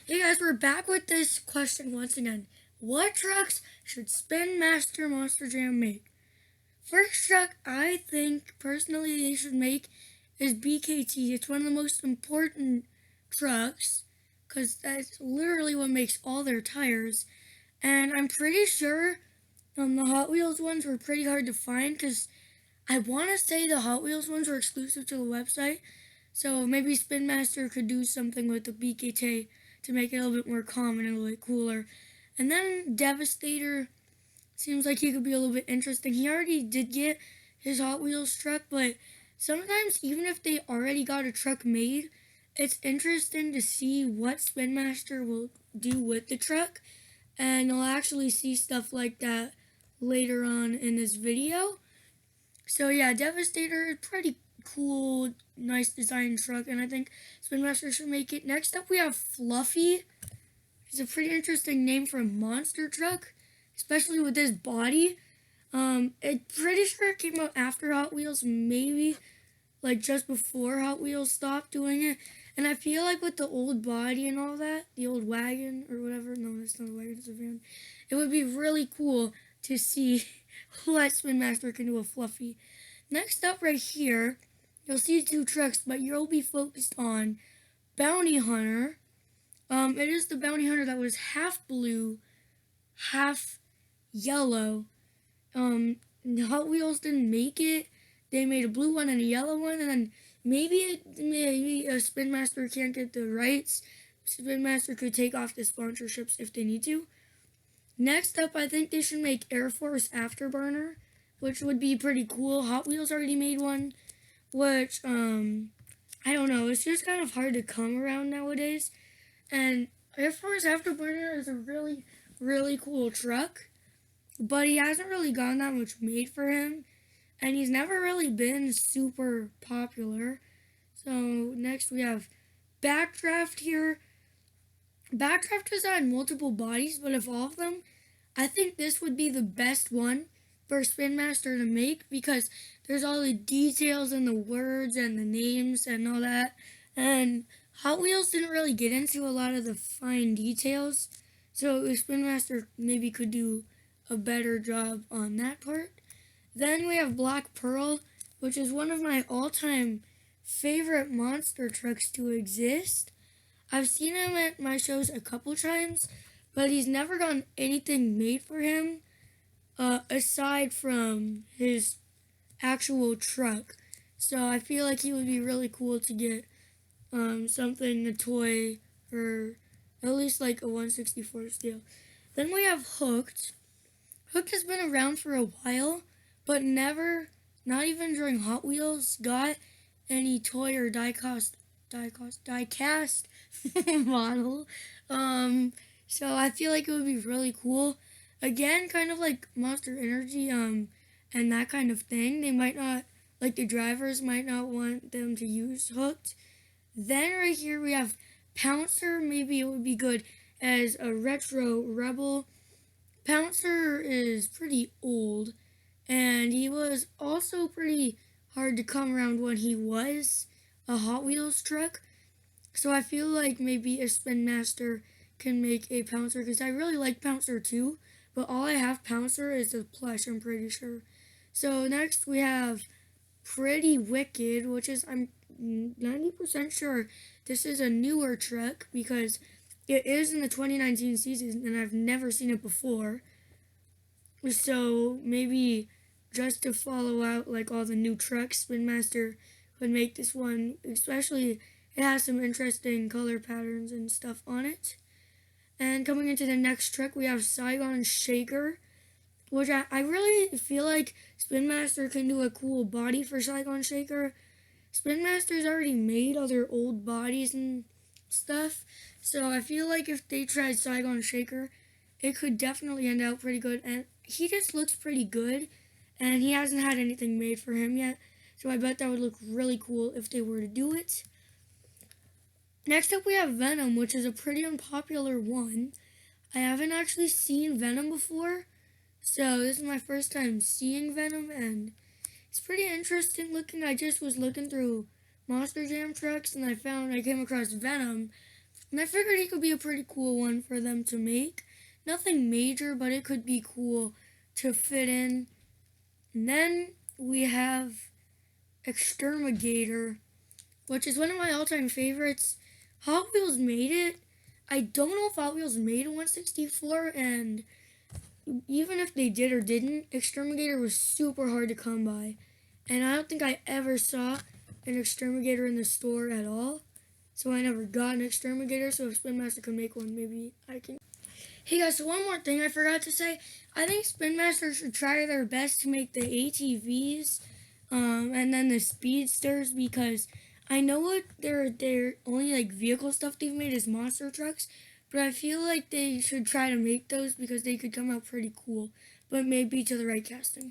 Hey guys, we're back with this question once again. What trucks should Spin Master Monster Jam make? First truck I think personally they should make is BKT. It's one of the most important trucks because that's literally what makes all their tires. And I'm pretty sure the Hot Wheels ones were pretty hard to find because I want to say the Hot Wheels ones were exclusive to the website. So maybe Spin Master could do something with the BKT to make it a little bit more common and a little bit cooler. And then Devastator seems like he could be a little bit interesting. He already did get his Hot Wheels truck, but sometimes even if they already got a truck made, it's interesting to see what Spin Master will do with the truck. And you'll actually see stuff like that later on in this video. So yeah, Devastator is pretty cool, nice design truck, and I think Spin Master should make it. Next up, we have Fluffy. It's a pretty interesting name for a monster truck, especially with this body. I'm pretty sure it came out after Hot Wheels, maybe like just before Hot Wheels stopped doing it. And I feel like with the old body and all that, the old wagon or whatever, no, it's not a wagon, it's a van. It would be really cool to see what Spin Master can do with Fluffy. Next up right here, you'll see two trucks, but you'll be focused on Bounty Hunter. It is the Bounty Hunter that was half blue, half yellow. Hot Wheels didn't make it. They made a blue one and a yellow one, and then maybe a Spin Master can't get the rights. Spin Master could take off the sponsorships if they need to. Next up, I think they should make Air Force Afterburner, which would be pretty cool. Hot Wheels already made one, which I don't know. It's just kind of hard to come around nowadays. And Air Force Afterburner is a really, really cool truck, but he hasn't really gotten that much made for him, and he's never really been super popular. So next we have Backdraft here. Backdraft has had multiple bodies, but of all of them, I think this would be the best one for Spin Master to make because there's all the details and the words and the names and all that. And Hot Wheels didn't really get into a lot of the fine details, so Spin Master maybe could do a better job on that part. Then we have Black Pearl, which is one of my all-time favorite monster trucks to exist. I've seen him at my shows a couple times, but he's never gotten anything made for him aside from his actual truck. So I feel like he would be really cool to get something, a toy, or at least like a 1/64 scale. Then we have Hooked. Hooked has been around for a while, but never, not even during Hot Wheels, got any toy or die-cast model. So I feel like it would be really cool. Again, kind of like Monster Energy, and that kind of thing. They might not, like the drivers might not want them to use Hooked. Then right here we have Pouncer. Maybe it would be good as a retro rebel. Pouncer is pretty old, and he was also pretty hard to come around when he was a Hot Wheels truck. So I feel like maybe a Spin Master can make a Pouncer, because I really like Pouncer too, but all I have Pouncer is a plush, I'm pretty sure. So next we have Pretty Wicked, which is, I'm 90% sure this is a newer truck because it is in the 2019 season and I've never seen it before. So maybe just to follow out like all the new trucks, Spin Master would make this one, especially it has some interesting color patterns and stuff on it. And coming into the next truck, we have Saigon Shaker, which I really feel like Spin Master can do a cool body for Saigon Shaker. Spin Master's already made other old bodies and stuff, so I feel like if they tried Saigon Shaker, it could definitely end out pretty good. And he just looks pretty good, and he hasn't had anything made for him yet, so I bet that would look really cool if they were to do it. Next up we have Venom, which is a pretty unpopular one. I haven't actually seen Venom before, so this is my first time seeing Venom, and it's pretty interesting looking. I just was looking through Monster Jam trucks, and I came across Venom. And I figured he could be a pretty cool one for them to make. Nothing major, but it could be cool to fit in. And then we have Exterminator, which is one of my all-time favorites. Hot Wheels made it. I don't know if Hot Wheels made a 164, and even if they did or didn't, Exterminator was super hard to come by. And I don't think I ever saw an Exterminator in the store at all. So I never got an Exterminator, so if Spin Master could make one, maybe I can. Hey guys, so one more thing I forgot to say. I think Spin Master should try their best to make the ATVs and then the Speedsters, because I know what their only like vehicle stuff they've made is monster trucks, but I feel like they should try to make those because they could come out pretty cool, but maybe to the right casting.